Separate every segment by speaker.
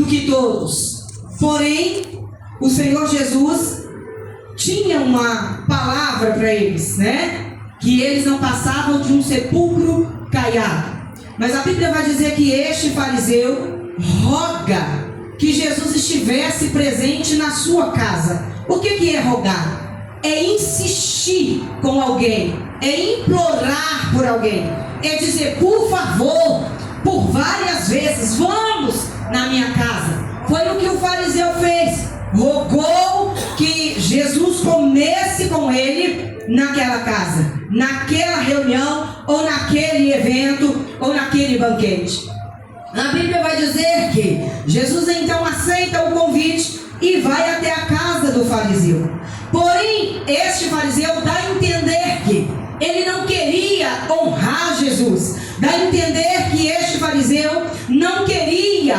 Speaker 1: que todos. Porém, o Senhor Jesus tinha uma palavra para eles, né? Que eles não passavam de um sepulcro caiado. Mas a Bíblia vai dizer que este fariseu roga que Jesus estivesse presente na sua casa. O que é rogar? É insistir com alguém, é implorar por alguém, é dizer, por favor, por várias vezes, vamos na minha casa. Foi o que o fariseu fez. Rogou que Jesus comesse com ele naquela casa, naquela reunião, ou naquele evento, ou naquele banquete. A Bíblia vai dizer que Jesus então aceita o convite e vai até a casa do fariseu. Porém, este fariseu dá a entender que ele não queria honrar Jesus. Dá a entender que este fariseu não queria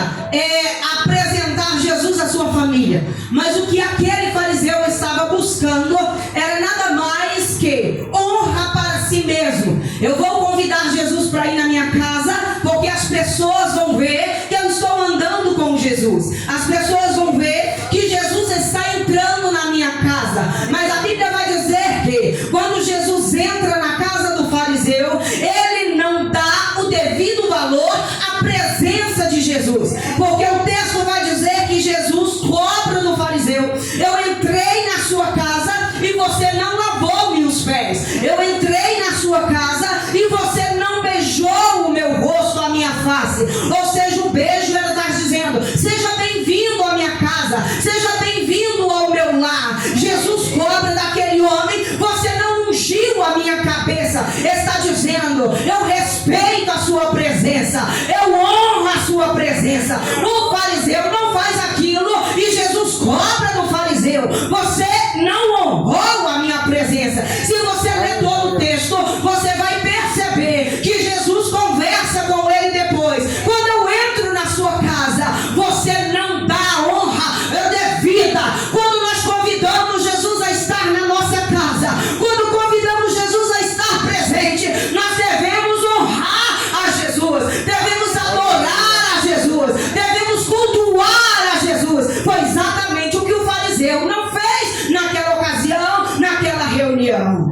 Speaker 1: apresentar Jesus à sua família. Mas o que aquele fariseu estava buscando era nada mais que honra para si mesmo. Eu vou convidar Jesus para ir na minha casa, porque as pessoas vão ver que eu estou andando com Jesus. As pessoas vão ver que Jesus está entrando na minha casa. Mas a Bíblia vai dizer que quando Jesus entra na casa do fariseu, ele não dá o devido valor à presença de Jesus. Porque o texto vai dizer que Jesus cobra do fariseu: eu entrei na sua casa e você não lavou-me os pés. Eu entrei na sua casa e você não beijou o meu rosto, a minha face. Ou seja, o beijo ela está dizendo: seja bem-vindo à minha casa, seja bem-vindo ao meu lar. Jesus cobra daquele homem: você não ungiu a minha cabeça. Está dizendo: eu respeito a sua presença, eu honro a sua presença. O fariseu não faz aquilo e Jesus cobra do fariseu: você não honrou a minha presença. Se você ler todo o texto, você vai perceber que Jesus conversa com ele depois. Quando eu entro na sua casa, você não dá a honra devida. Quando nós convidamos Jesus a estar na nossa casa, quando convidamos Jesus a estar presente, nós devemos honrar a Jesus, devemos adorar a Jesus, devemos cultuar a Jesus. Foi exatamente o que o fariseu não fez naquela ocasião, naquela reunião.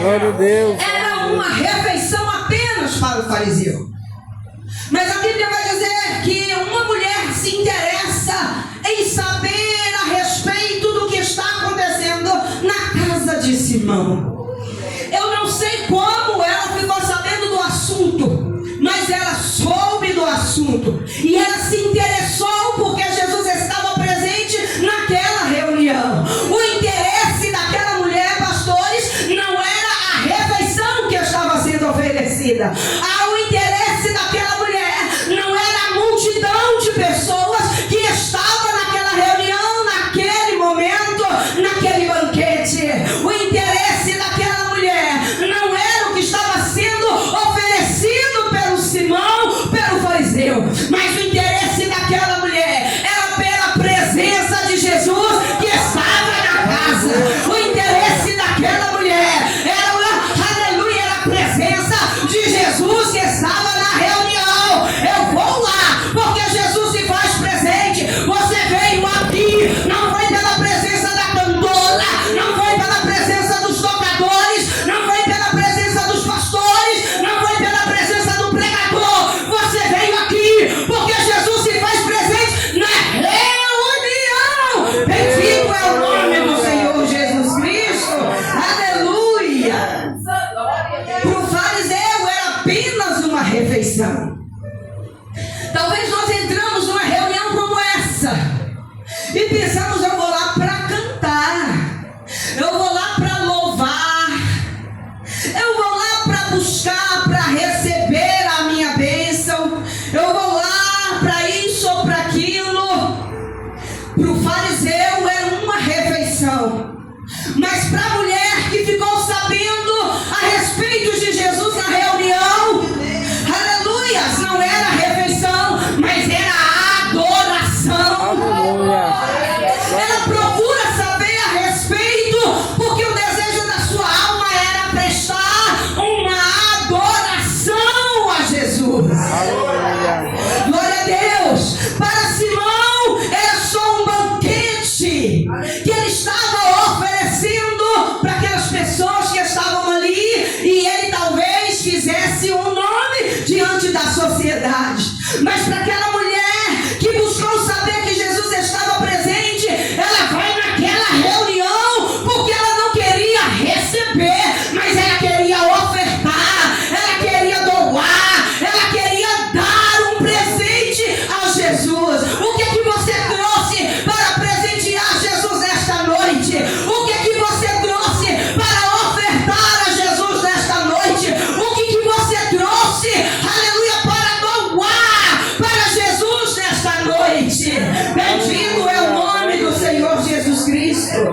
Speaker 2: Glória a Deus.
Speaker 1: Era uma refeição apenas para o fariseu. Mas a Bíblia vai dizer que uma mulher se interessa em saber a respeito do que está acontecendo na casa de Simão. Eu não sei como ela ficou sabendo do assunto, mas ela soube do assunto e ela se interessou porque Jesus estava presente naquela reunião. O interesse daquela mulher, pastores, não era a refeição que estava sendo oferecida. O interesse daquela mulher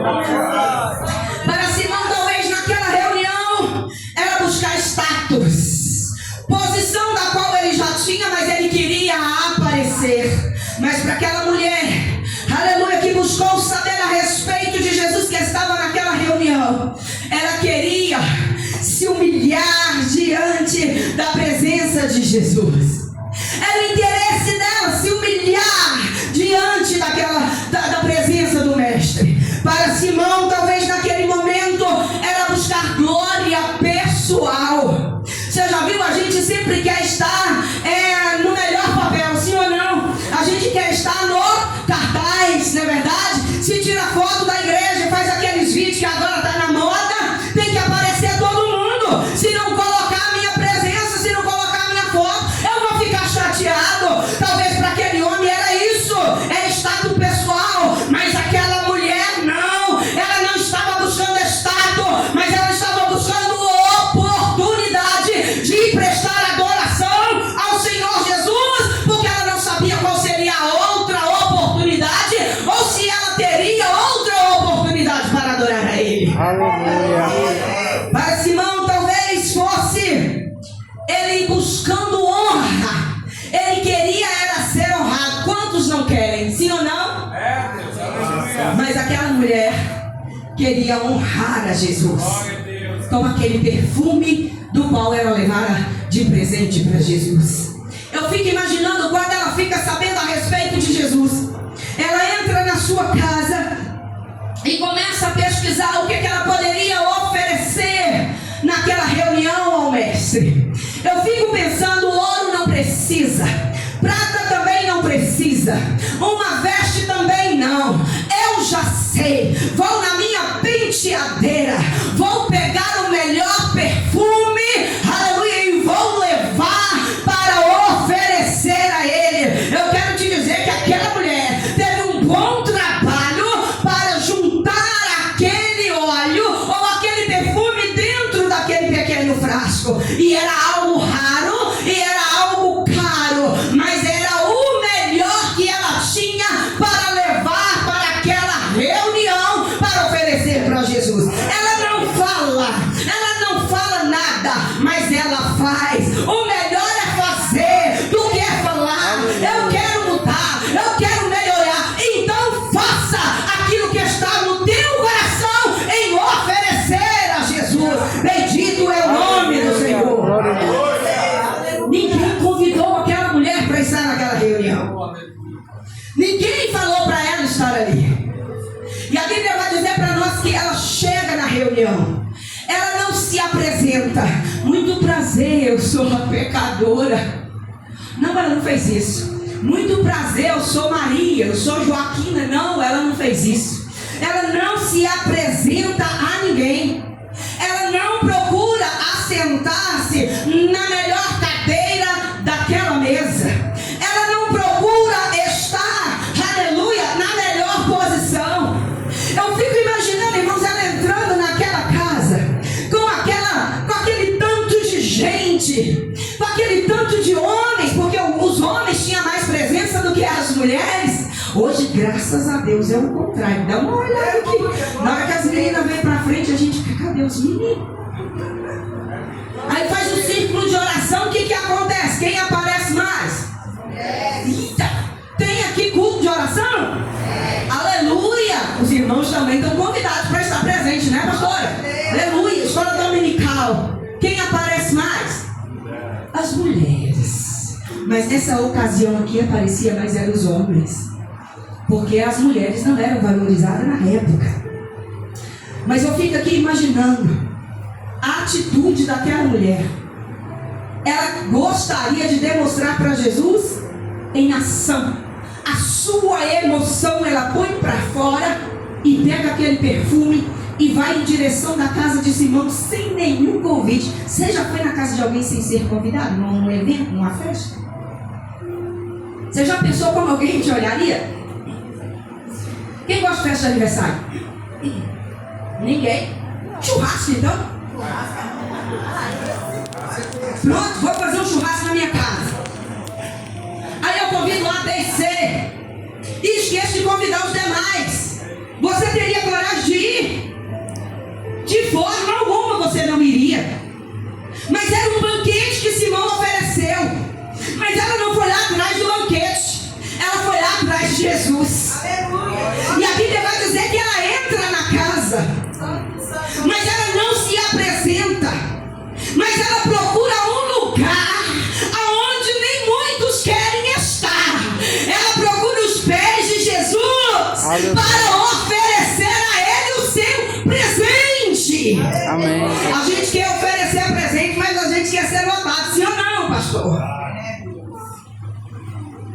Speaker 1: Para Simão, talvez naquela reunião, era buscar status, posição da qual ele já tinha, mas ele queria aparecer. Mas para aquela mulher, aleluia, que buscou saber a respeito de Jesus, que estava naquela reunião, ela queria se humilhar diante da presença de Jesus. Era o interesse dela se humilhar diante da presença do Mestre. Para Simão, talvez naquele momento, era buscar glória pessoal. Você já viu? A gente sempre quer estar no melhor papel, sim ou não? A gente quer estar no cartaz, não é verdade? Se tira foto da igreja, faz aqueles vídeos que agora está na moda, tem que aparecer todo mundo. Se não colocar a minha presença, se não colocar a minha foto, eu vou ficar chateado. Talvez para aquele homem era isso, era status pessoal, mas aquela mulher não. Ela não estava buscando status, mas ela estava buscando oportunidade de prestar adoração ao Senhor Jesus, porque ela não sabia qual seria a outra oportunidade, ou se ela teria outra oportunidade para adorar a Ele.
Speaker 2: Aleluia.
Speaker 1: Para Simão, talvez fosse ele buscando honra. Ele queria era ser honrado. Quantos não querem? Sim ou não? Mas aquela mulher queria honrar a Jesus com aquele perfume do qual ela levara de presente para Jesus. Eu fico imaginando quando ela fica sabendo a respeito de Jesus. Ela entra na sua casa e começa a pesquisar o que ela poderia oferecer naquela reunião ao Mestre. Eu fico pensando, ouro não precisa, prata também não precisa, uma veste também não. Eu já sei, vou na minha penteadeira, vou pegar o melhor perfume, aleluia, e vou levar para oferecer a Ele. Eu quero te dizer que aquela mulher teve um bom trabalho para juntar aquele óleo ou aquele perfume dentro daquele pequeno frasco. E era algo raro, e era algo caro, mas era o melhor que ela tinha para levar para aquela reunião, para oferecer para Jesus. Ela não fala nada, mas ela faz. O melhor é fazer do que é falar. Eu quero mudar, eu quero melhorar. Então faça aquilo que está no teu coração em oferecer a Jesus. Bendito é o nome do Senhor. Ninguém convidou aquela mulher para estar naquela reunião. Ninguém falou para ela estar ali. E a Bíblia vai dizer para nós que ela chega na reunião. Ela não se apresenta. Muito prazer, eu sou uma pecadora. Não, ela não fez isso. Muito prazer, eu sou Maria, eu sou Joaquina. Não, ela não fez isso. Ela não se apresenta a ninguém. Ela não procura assentar-se na melhor cadeira daquela mesa. Ela não procura estar, aleluia, na melhor posição. Eu fico imaginando, irmãos, ela entrando naquela casa, com aquele tanto de gente, com aquele tanto de homens, porque os homens tinham mais presença do que as mulheres. Hoje, graças a Deus, é o contrário. Dá uma olhada aqui. Na hora que as meninas vêm pra frente, a gente fica, cadê os meninos? Aí faz um círculo de oração, o que acontece? Quem aparece mais? Eita! Tem aqui culto de oração? Aleluia! Os irmãos também estão convidados para estar presentes, né, pastora? Aleluia! Escola dominical. Quem aparece mais? As mulheres. Mas nessa ocasião aqui aparecia mais eram os homens, porque as mulheres não eram valorizadas na época. Mas eu fico aqui imaginando a atitude daquela mulher. Ela gostaria de demonstrar para Jesus em ação. A sua emoção ela põe para fora e pega aquele perfume e vai em direção da casa de Simão sem nenhum convite. Você já foi na casa de alguém sem ser convidado? Num evento, numa festa? Você já pensou como alguém te olharia? Quem gosta de festa de aniversário? Ninguém. Churrasco então? Pronto, vou fazer um churrasco na minha casa. Aí eu convido A, B, C e esqueço de convidar os demais. Você teria coragem de ir? De forma alguma você não iria. Mas era um banquete que Simão ofereceu. Mas ela não foi lá atrás do banquete. Ela foi lá atrás de Jesus. E a Bíblia vai dizer que ela entra na casa. Mas ela não se apresenta. Mas ela procura um lugar aonde nem muitos querem estar. Ela procura os pés de Jesus para oferecer a Ele o seu presente.
Speaker 2: Amém.
Speaker 1: A gente quer oferecer presente, mas a gente quer ser lotado. Sim ou não, pastor?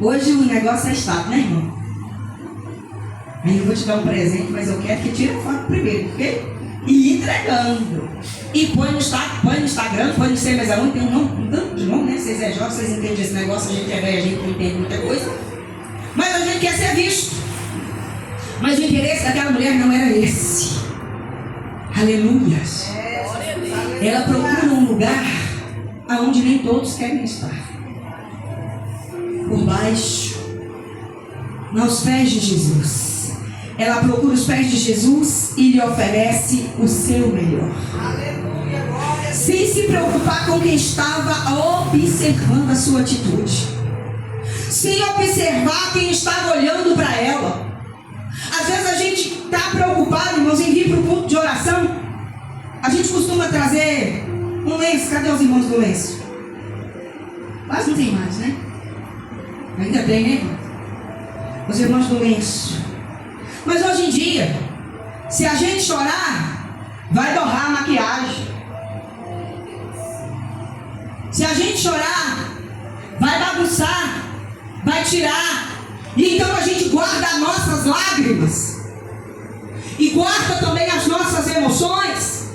Speaker 1: Hoje o negócio é status, né, irmão? Aí eu vou te dar um presente, mas eu quero que tire a foto primeiro, ok? E entregando. E põe no Instagram, põe no sei mais aonde, tem um tanto de nome, né? Vocês é jovens, vocês entendem esse negócio, a gente é velho, a gente não entende muita coisa. Mas a gente quer ser visto. Mas o interesse daquela mulher não era esse. Aleluia. Ela procura um lugar aonde nem todos querem estar. Por baixo, nos pés de Jesus. Ela procura os pés de Jesus e lhe oferece o seu melhor. Sem se preocupar com quem estava observando a sua atitude. Sem observar quem estava olhando para ela. Às vezes a gente está preocupado, irmãos, em vir para o culto de oração. A gente costuma trazer um lenço. Cadê os irmãos do lenço? Quase não tem mais, né? Ainda tem, né? Os irmãos do lenço. Mas hoje em dia, se a gente chorar, vai borrar a maquiagem. Se a gente chorar, vai bagunçar, vai tirar. E então a gente guarda as nossas lágrimas. E guarda também as nossas emoções.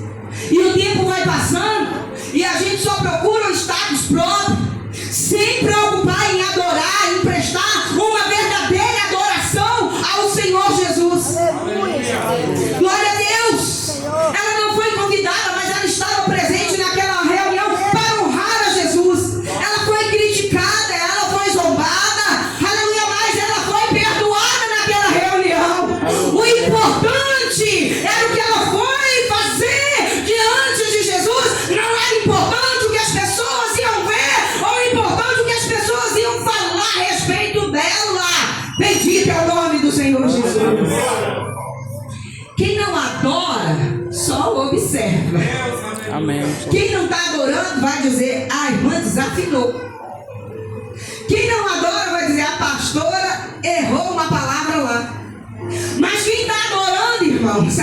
Speaker 1: E o tempo vai passando. E a gente só procura o status próprio. Sem preocupar em adorar, em prestar uma verdadeira adoração ao Senhor Jesus. Glória a Deus. Ela não foi convidada, mas ela estava presente naquela reunião para honrar a Jesus. Ela foi criticada, ela foi zombada. Aleluia, mas ela foi perdoada naquela reunião. O importante era o que ela foi fazer diante de Jesus. Não era importante o que as pessoas iam ver, ou importante o que as pessoas iam falar a respeito dela. Bendito é o nome do Senhor Jesus. Quem não adora, só observa.
Speaker 2: Amém.
Speaker 1: Quem não está adorando vai dizer, a irmã desafinou. Quem não adora vai dizer, a pastora errou uma palavra lá. Mas quem está adorando, irmãos,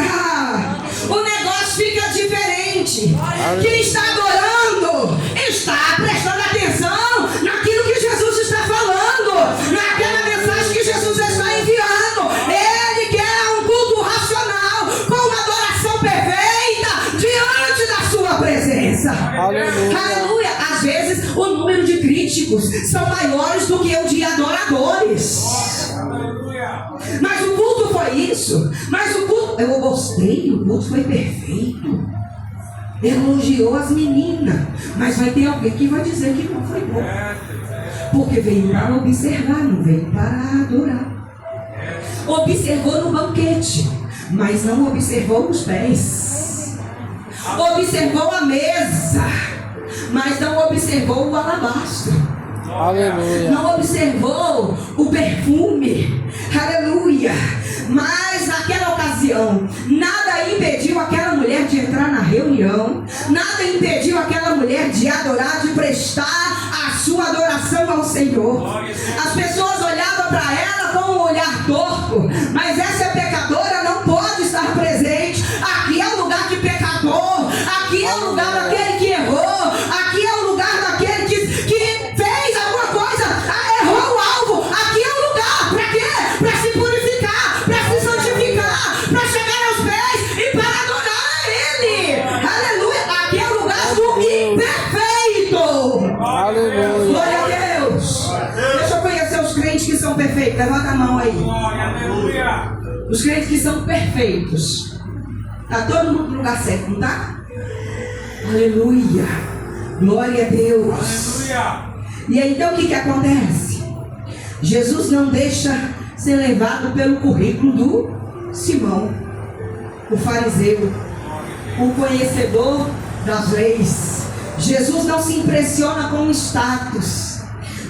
Speaker 1: o negócio fica diferente. Quem está adorando está prestando atenção naquilo que Jesus está falando, naquela mensagem que Jesus está enviando. Ele quer um culto racional, com uma adoração perfeita diante da sua presença.
Speaker 2: Aleluia.
Speaker 1: Aleluia. Às vezes o número de críticos são maiores do que o de adoradores. Mas o culto foi isso. Mas o culto, eu gostei, o culto foi perfeito. Elogiou as meninas. Mas vai ter alguém que vai dizer que não foi bom. Porque veio para observar, não veio para adorar. Observou no banquete, mas não observou os pés. Observou a mesa, mas não observou o alabastro.
Speaker 2: Aleluia.
Speaker 1: Não observou o perfume. Aleluia. Mas naquela ocasião, nada impediu aquela mulher de entrar na reunião. Nada impediu aquela mulher de adorar, de prestar a sua adoração ao Senhor. As pessoas olhavam para ela com um olhar torto. Mas essa pecadora não pode estar presente. Aqui é o lugar de pecador. Aqui é o lugar daquele que errou. Aqui é o lugar daquele que fez alguma coisa, errou o alvo. Aqui é o lugar. Para quê? Para se purificar, para se santificar, para chegar aos pés e para adorar a Ele. Aleluia. Aqui é o lugar do imperfeito.
Speaker 2: Aleluia.
Speaker 1: Glória a Deus. Deixa eu conhecer os crentes que são perfeitos. Levanta a mão aí. Os crentes que são perfeitos. Está todo mundo no lugar certo, não está? Aleluia. Glória a Deus. E aí então o que acontece? Jesus não deixa ser levado pelo currículo do Simão, o fariseu, o conhecedor das leis. Jesus não se impressiona com status.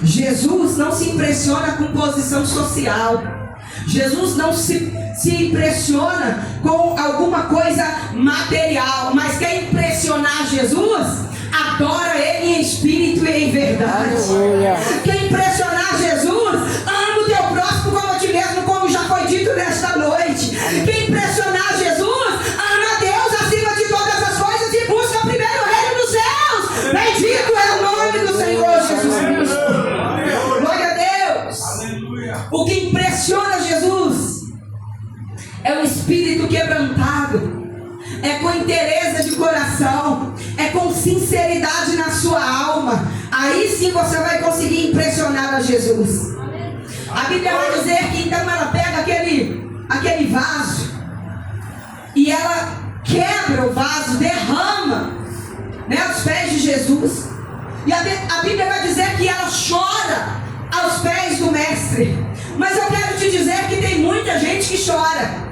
Speaker 1: Jesus não se impressiona com posição social. Jesus não se impressiona com alguma coisa material. Mas quer impressionar Jesus? Adora Ele em espírito e em verdade.
Speaker 2: Aleluia.
Speaker 1: Quer impressionar Jesus? Ama o teu próximo como a ti mesmo, como já foi dito nesta noite. Quer impressionar Jesus? Ama a Deus acima de todas as coisas e busca primeiro o reino dos céus. Bendito é o nome do Senhor Jesus Cristo. Glória a Deus. O que impressiona Jesus é o espírito quebrantado. É com inteireza de coração, é com sinceridade na sua alma. Aí sim você vai conseguir impressionar a Jesus. A Bíblia vai dizer que então ela pega aquele vaso e ela quebra o vaso, derrama, né, aos pés de Jesus. E a Bíblia vai dizer que ela chora aos pés do Mestre. Mas eu quero te dizer que tem muita gente que chora.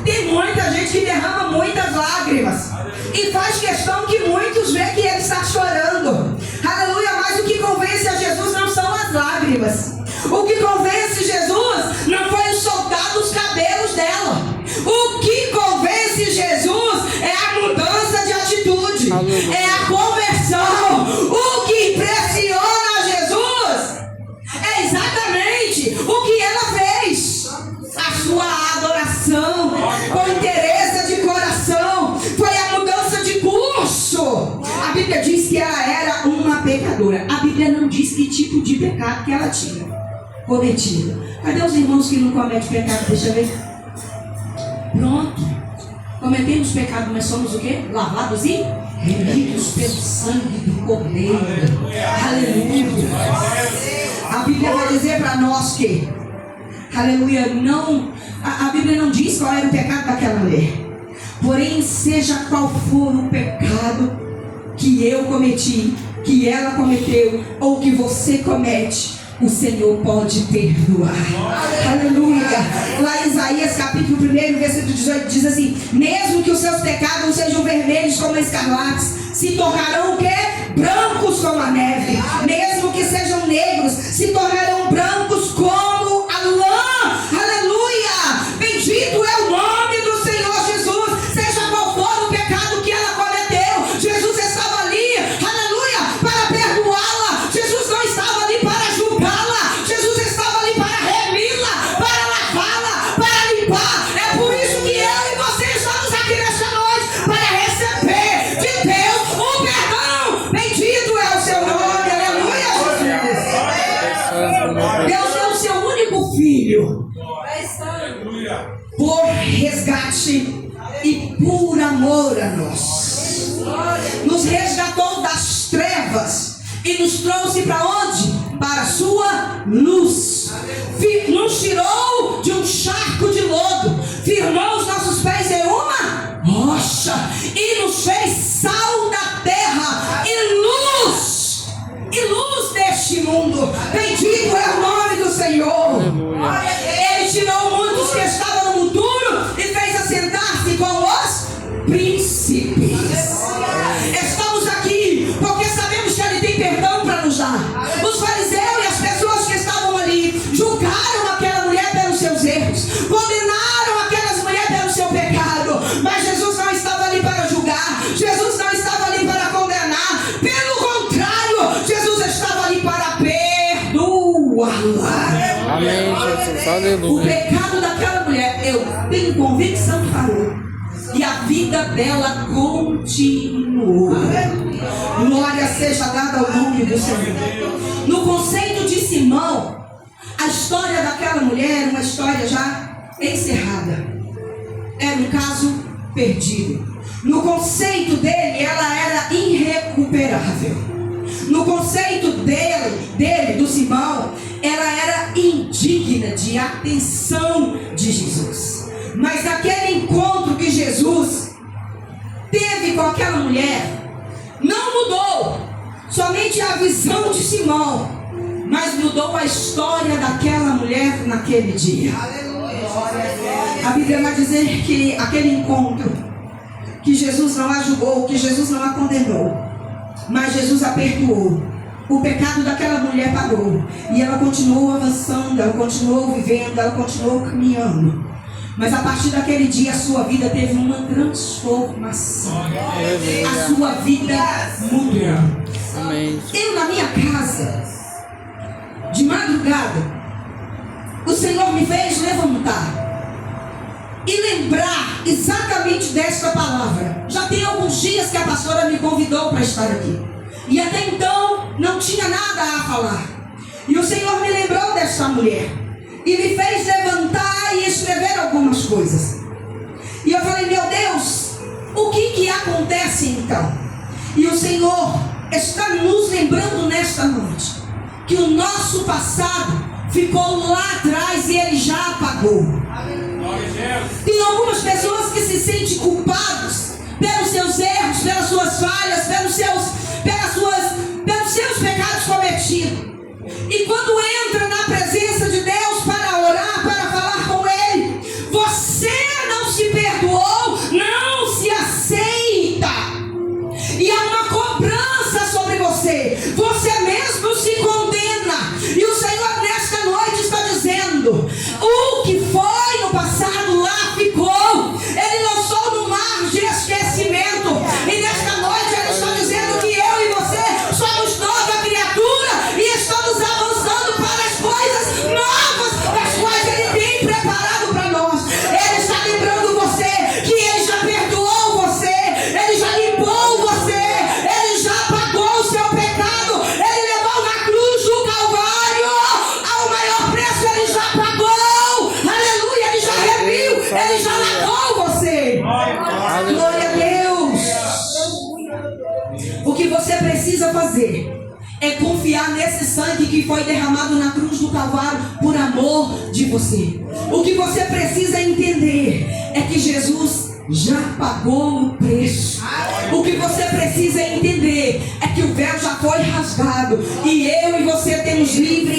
Speaker 1: Tem muita gente que derrama muitas lágrimas e faz questão que muitos veem que ele está chorando. Aleluia, mas o que convence a Jesus não são as lágrimas. O que convence Jesus não foi o soltar dos cabelos dela. O que convence Jesus é a mudança de atitude. Aleluia. É a conversão. O que impressiona a Jesus é exatamente o que ela fez. A sua adoração, com inteireza de coração, foi a mudança de curso. A Bíblia diz que ela era uma pecadora. A Bíblia não diz que tipo de pecado que ela tinha cometido. Cadê os irmãos que não cometem pecado? Deixa eu ver. Pronto. Cometemos pecado, mas somos o quê? Lavados e remidos pelo sangue do Cordeiro. Aleluia. A Bíblia vai dizer para nós que, aleluia, não, a Bíblia não diz qual era o pecado daquela mulher. Porém, seja qual for o pecado que eu cometi, que ela cometeu, ou que você comete, o Senhor pode perdoar. Aleluia. Lá em Isaías capítulo 1, versículo 18 diz assim: mesmo que os seus pecados sejam vermelhos como escarlates, se tornarão o quê? Brancos como a neve. Mesmo que sejam negros, se tornarão brancos como a lã. Aleluia. Bendito é o nome do Senhor Jesus. Seja qual for o pecado que ela cometeu, Jesus estava ali, aleluia, para perdoá-la. Jesus não estava ali para julgá-la. Jesus estava ali para remi-la, para lavá-la, para limpar. É por isso que eu e você estamos aqui nesta noite, para receber de Deus o perdão. Bendito é o seu nome, aleluia, Jesus. Deus deu o seu único filho por resgate e por amor a nós. Nos resgatou das trevas e nos trouxe para onde? Para a sua luz. Nos tirou de um charco de lodo, firmou os nossos pés em uma rocha e nos fez sal da terra e luz deste mundo. Bendito é o nome do Senhor. Ele tirou muitos que estavam no futuro e fez assentar-se com os príncipes. Estamos aqui porque sabemos que Ele tem perdão para nos dar. Os fariseus e as pessoas que estavam ali julgaram aquela mulher pelos seus erros, condenaram aquelas mulheres pelo seu pecado, mas Jesus não estava ali para julgar. Jesus não estava ali para condenar. Pelo contrário, Jesus estava ali para perdoá-la.
Speaker 2: Amém, Jesus. Aleluia.
Speaker 1: O pecado daquela mulher, eu tenho convicção que parou. E a vida dela continuou. Glória seja dada ao nome do Senhor. No conceito de Simão, a história daquela mulher era uma história já encerrada. Era um caso perdido. No conceito dele, ela era irrecuperável. No conceito dele, do Simão, ela era indigna de atenção de Jesus. Mas naquele encontro que Jesus teve com aquela mulher, não mudou somente a visão de Simão, mas mudou a história daquela mulher naquele dia. Aleluia. A Bíblia vai dizer que aquele encontro, que Jesus não a julgou, que Jesus não a condenou, mas Jesus a perdoou. O pecado daquela mulher parou. E ela continuou avançando, ela continuou vivendo, ela continuou caminhando. Mas a partir daquele dia a sua vida teve uma transformação. A sua vida mudou.
Speaker 2: Amém.
Speaker 1: Eu na minha casa, de madrugada, o Senhor me fez levantar e lembrar exatamente desta palavra. Já tem alguns dias que a pastora me convidou para estar aqui. E até então não tinha nada a falar. E o Senhor me lembrou desta mulher e me fez levantar e escrever algumas coisas. E eu falei, meu Deus, o que acontece então? E o Senhor está nos lembrando nesta noite que o nosso passado ficou lá atrás e Ele já apagou. Tem algumas pessoas que se sentem culpados pelos seus erros, pelas suas falhas, pelos seus pecados cometidos. E quando entra na presença de Deus para orar, para falar com Ele, você não se perdoou, não se aceita. E há uma cobrança sobre você. Você mesmo se condena. E o Senhor nesta noite está dizendo: o que foi no passado lá ficou. Ele lançou no mar de esquecimento. E nesta noite Ele está dizendo que eu e você somos nova criatura e estamos avançando para as coisas novas, as quais Ele tem preparado para nós. Ele está lembrando você que Ele já perdoou você, Ele já limpou você, Ele já pagou o seu pecado, Ele levou na cruz do Calvário ao maior preço, Ele já pagou, aleluia, Ele já remiu, Ele já lavou você. Glória a Deus. O que você precisa fazer é confiar nesse sangue que foi derramado na cruz do Calvário por amor de você. O que você precisa entender é que Jesus já pagou o preço. O que você precisa entender é que o véu já foi rasgado e eu e você temos livre